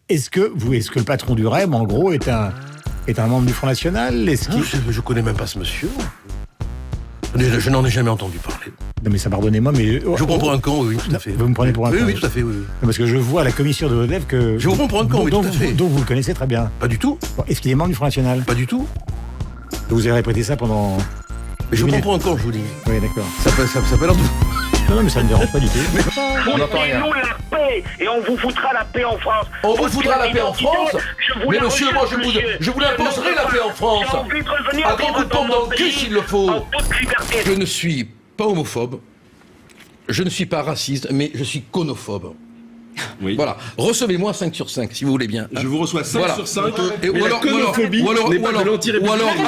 est-ce que le patron du REM, en gros, est un membre du Front National? Je connais même pas ce monsieur. Je n'en ai jamais entendu parler. Non mais ça, pardonnez-moi, mais... Je vous prends pour un con, oui, tout à fait. Vous me prenez pour un con? Oui, tout à fait, oui. Parce que je vois à la commission de vos élèves que... Je vous prends pour un con, oui, tout à fait. Donc vous le connaissez très bien. Pas du tout. Bon, est-ce qu'il est membre du Front National? Pas du tout. Vous avez répété ça pendant... Mais je vous prends pour un con, je vous dis. Oui, d'accord. Ça s'appelle en tout. Non, mais ça ne me dérange pas du tout. On n'entend rien. Nous la paix et on vous foutra la paix en France. On vous foutra la paix en France? Mais monsieur, moi je vous imposerai la paix en France. À grand coup de pompe dans le cul s'il le faut. Je ne suis pas homophobe, je ne suis pas raciste, mais je suis conophobe. Oui. Voilà, recevez-moi 5 sur 5 si vous voulez bien. Je vous reçois 5 sur 5. Ou alors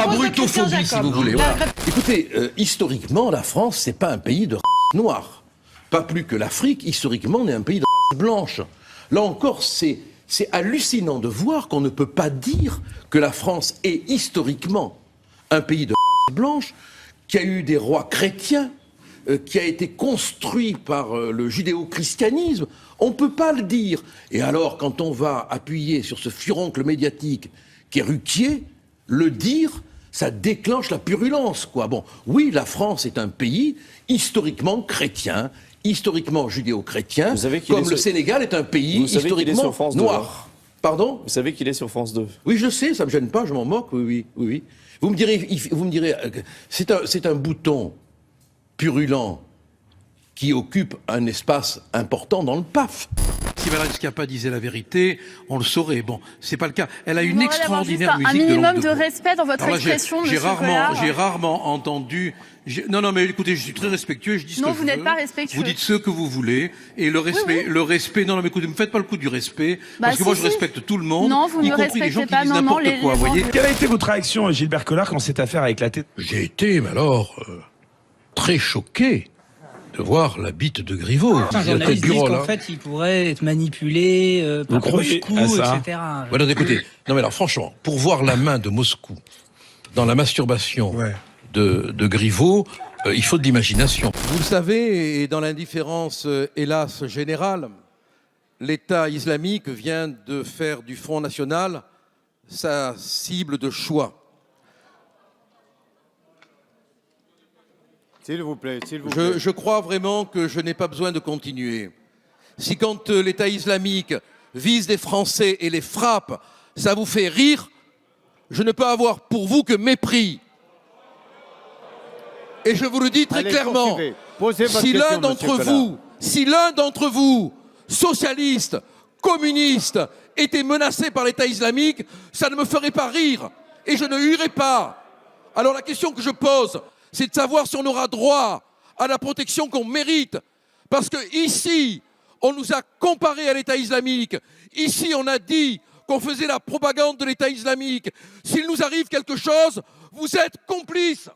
abrutophobie si vous voulez. Voilà. Écoutez, historiquement, la France, c'est pas un pays de race noire. Pas plus que l'Afrique, historiquement, n'est un pays de race blanche. Là encore, c'est hallucinant de voir qu'on ne peut pas dire que la France est historiquement un pays de race blanche, qui a eu des rois chrétiens, qui a été construit par le judéo-christianisme. On ne peut pas le dire. Et alors, quand on va appuyer sur ce furoncle médiatique qui est Ruquier, le dire, ça déclenche la purulence, quoi. Bon, oui, la France est un pays historiquement chrétien, historiquement judéo-chrétien, comme le Sénégal est un pays historiquement noir. Pardon ? Vous savez qu'il est sur France 2. Oui, je sais, ça me gêne pas, je m'en moque, oui. Vous me direz, c'est un bouton purulent qui occupe un espace important dans le PAF. Si Valérie Schiappa disait la vérité, on le saurait. Bon, c'est pas le cas. Elle a une extraordinaire musique un minimum de de respect dans votre expression, j'ai monsieur Collard. rarement entendu... Non, mais écoutez, je suis très respectueux, je dis ce que je veux. Non, vous n'êtes pas respectueux. Vous dites ce que vous voulez, et le respect, non, mais écoutez, ne me faites pas le coup du respect, parce que moi je respecte tout le monde, non, vous y ne compris les gens respectez qui disent pas, n'importe quoi, vous voyez. Quelle a été votre réaction, Gilbert Collard, quand cette affaire a éclaté? J'ai été, mais alors, très choqué de voir la bite de Griveaux. Un journaliste dit qu'en fait, il pourrait être manipulé par Moscou, etc. Voilà, écoutez, non mais alors franchement, pour voir la main de Moscou dans la masturbation de Griveaux, il faut de l'imagination. Vous le savez, et dans l'indifférence, hélas, générale, l'État islamique vient de faire du Front National sa cible de choix. S'il vous plaît. Je crois vraiment que je n'ai pas besoin de continuer. Si quand l'État islamique vise des Français et les frappe, ça vous fait rire, je ne peux avoir pour vous que mépris. Et je vous le dis très clairement, si l'un d'entre vous, socialiste, communiste, était menacé par l'État islamique, ça ne me ferait pas rire. Et je ne huerais pas. Alors la question que je pose, c'est de savoir si on aura droit à la protection qu'on mérite. Parce que ici, on nous a comparé à l'État islamique. Ici, on a dit qu'on faisait la propagande de l'État islamique. S'il nous arrive quelque chose, vous êtes complices.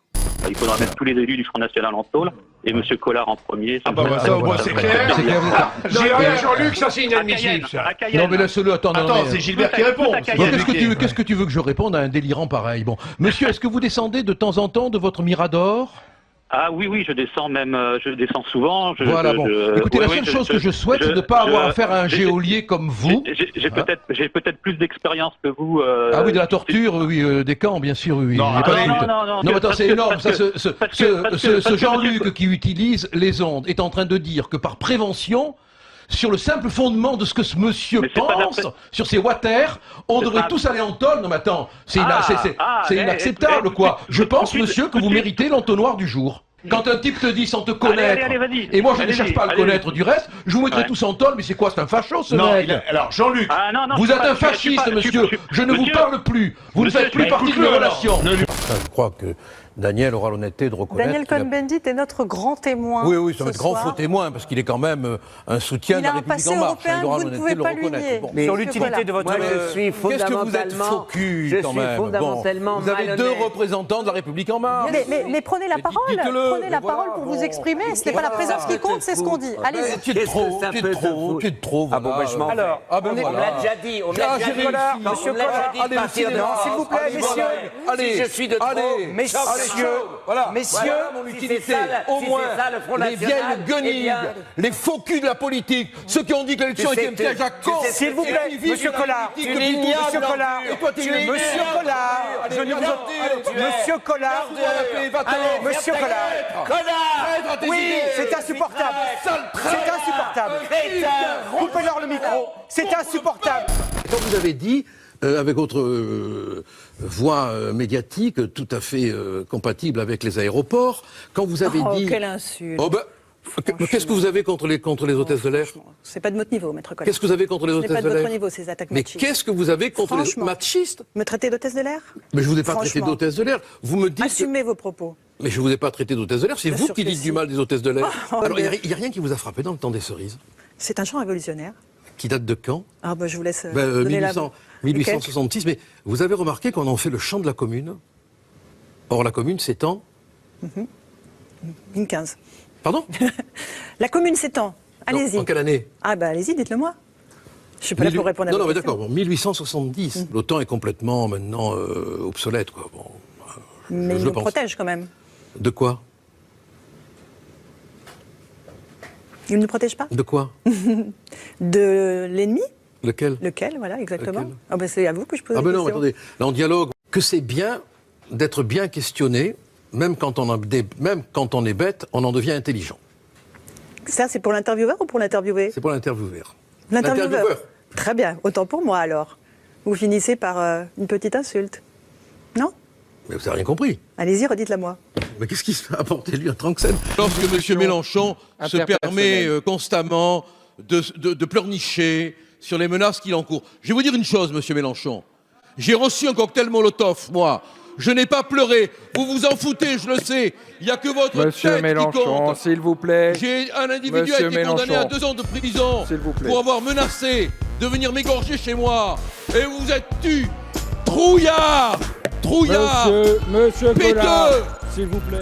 Il faudra mettre tous les élus du Front National en tôle, et M. Collard en premier. C'est clair. J'ai rien, Jean-Luc, ça c'est inadmissible, ça. Non mais laisse-le, attends, c'est Gilbert qui répond. Qu'est-ce que tu veux que je réponde à un délirant pareil? Bon, monsieur, est-ce que vous descendez de temps en temps de votre Mirador? Ah oui, je descends souvent. Écoutez, la seule chose que je souhaite, c'est de ne pas avoir affaire à un geôlier comme vous. J'ai peut-être plus d'expérience que vous. Ah oui, de la torture, oui, des camps, bien sûr, oui. Non, mais attends, c'est énorme, ça. Ce Jean-Luc qui utilise les ondes est en train de dire que par prévention, sur le simple fondement de ce que ce monsieur pense, sur ses water, on devrait tous aller en tôle. Non mais attends, c'est inacceptable, quoi. Je pense, monsieur, que vous méritez l'entonnoir du jour. Quand un type te dit sans te connaître, et moi je ne cherche pas à le connaître du reste, je vous mettrai tous en tôle, mais c'est quoi, c'est un facho ce mec? Alors Jean-Luc, vous êtes un fasciste, monsieur, je ne vous parle plus, vous ne faites plus partie de mes relations. Je crois que Daniel aura l'honnêteté de reconnaître... Daniel Cohn-Bendit est notre grand témoin. Oui, c'est notre grand faux témoin, parce qu'il est quand même un soutien de la République En Marche. Il aura l'honnêteté de le reconnaître. Mais sur l'utilité de votre... Qu'est-ce que vous êtes faux cul, quand même. Vous avez deux représentants de la République En Marche. Mais prenez la parole. Prenez la parole pour vous exprimer. Ce n'est pas la présence qui compte, c'est ce qu'on dit. Allez-y. Tu es de trop. Ah bon, je m'en vais. Alors, on l'a déjà dit. On l'a déjà dit. Monsieur Collard, s'il vous plaît, messieurs. Si je suis de trop, Messieurs, mon utilité, au moins, les vieilles guenilles, les faux culs de la politique, ceux qui ont dit que l'élection était un piège à con. S'il vous plaît, monsieur Collard, monsieur Collard, Oui, c'est insupportable. C'est insupportable. Coupez-leur le micro. C'est insupportable. Quand vous avez dit, avec votre voix médiatique tout à fait compatible avec les aéroports, quand vous avez dit... quelle insulte. Qu'est-ce que vous avez contre les hôtesses de l'air? C'est pas de notre niveau, maître Collard. Qu'est-ce que vous avez contre les hôtesses de l'air? Ce n'est pas de votre niveau, ces attaques machistes. Mais qu'est-ce que vous avez contre les machistes? Me traiter d'hôtesse de l'air? Mais je ne vous ai pas traité d'hôtesse de l'air. Vous me dites... Assumez vos propos. Mais je ne vous ai pas traité d'hôtesse de l'air, c'est vous qui dites du mal des hôtesses de l'air. Alors, il n'y a rien qui vous a frappé dans le temps des cerises? C'est un chant révolutionnaire. Qui date de quand? Ah je vous laisse donner 1866, mais vous avez remarqué qu'on en fait le chant de la commune? Or, la commune s'étend 15. Pardon? La commune s'étend. Allez-y. En quelle année? Allez-y, dites-le moi. Je suis pas là pour répondre à votre question. Non, mais d'accord, 1870. L'OTAN est complètement maintenant obsolète, quoi. Bon, mais il nous protège quand même. De quoi? Il ne nous protège pas? De quoi? De l'ennemi? Lequel? Lequel, voilà, exactement. C'est à vous que je pose la question. Non, attendez, là on dialogue. Que c'est bien d'être bien questionné, même quand on est bête, on en devient intelligent. Ça, c'est pour l'intervieweur ou pour l'interviewé? C'est pour l'intervieweur. L'intervieweur. Très bien, autant pour moi alors. Vous finissez par une petite insulte. Non? Mais vous n'avez rien compris. Allez-y, redites-la moi. Mais qu'est-ce qui se fait apporter lui à Tranxène? Lorsque M. Mélenchon se permet constamment de pleurnicher sur les menaces qu'il encourt. Je vais vous dire une chose, M. Mélenchon. J'ai reçu un cocktail Molotov, moi. Je n'ai pas pleuré. Vous vous en foutez, je le sais. Il n'y a que votre tête qui compte. S'il vous plaît. J'ai un individu qui a été condamné à 2 ans de prison pour avoir menacé de venir m'égorger chez moi. Et vous êtes tu, trouillard, Monsieur péteux. Collard, s'il vous plaît.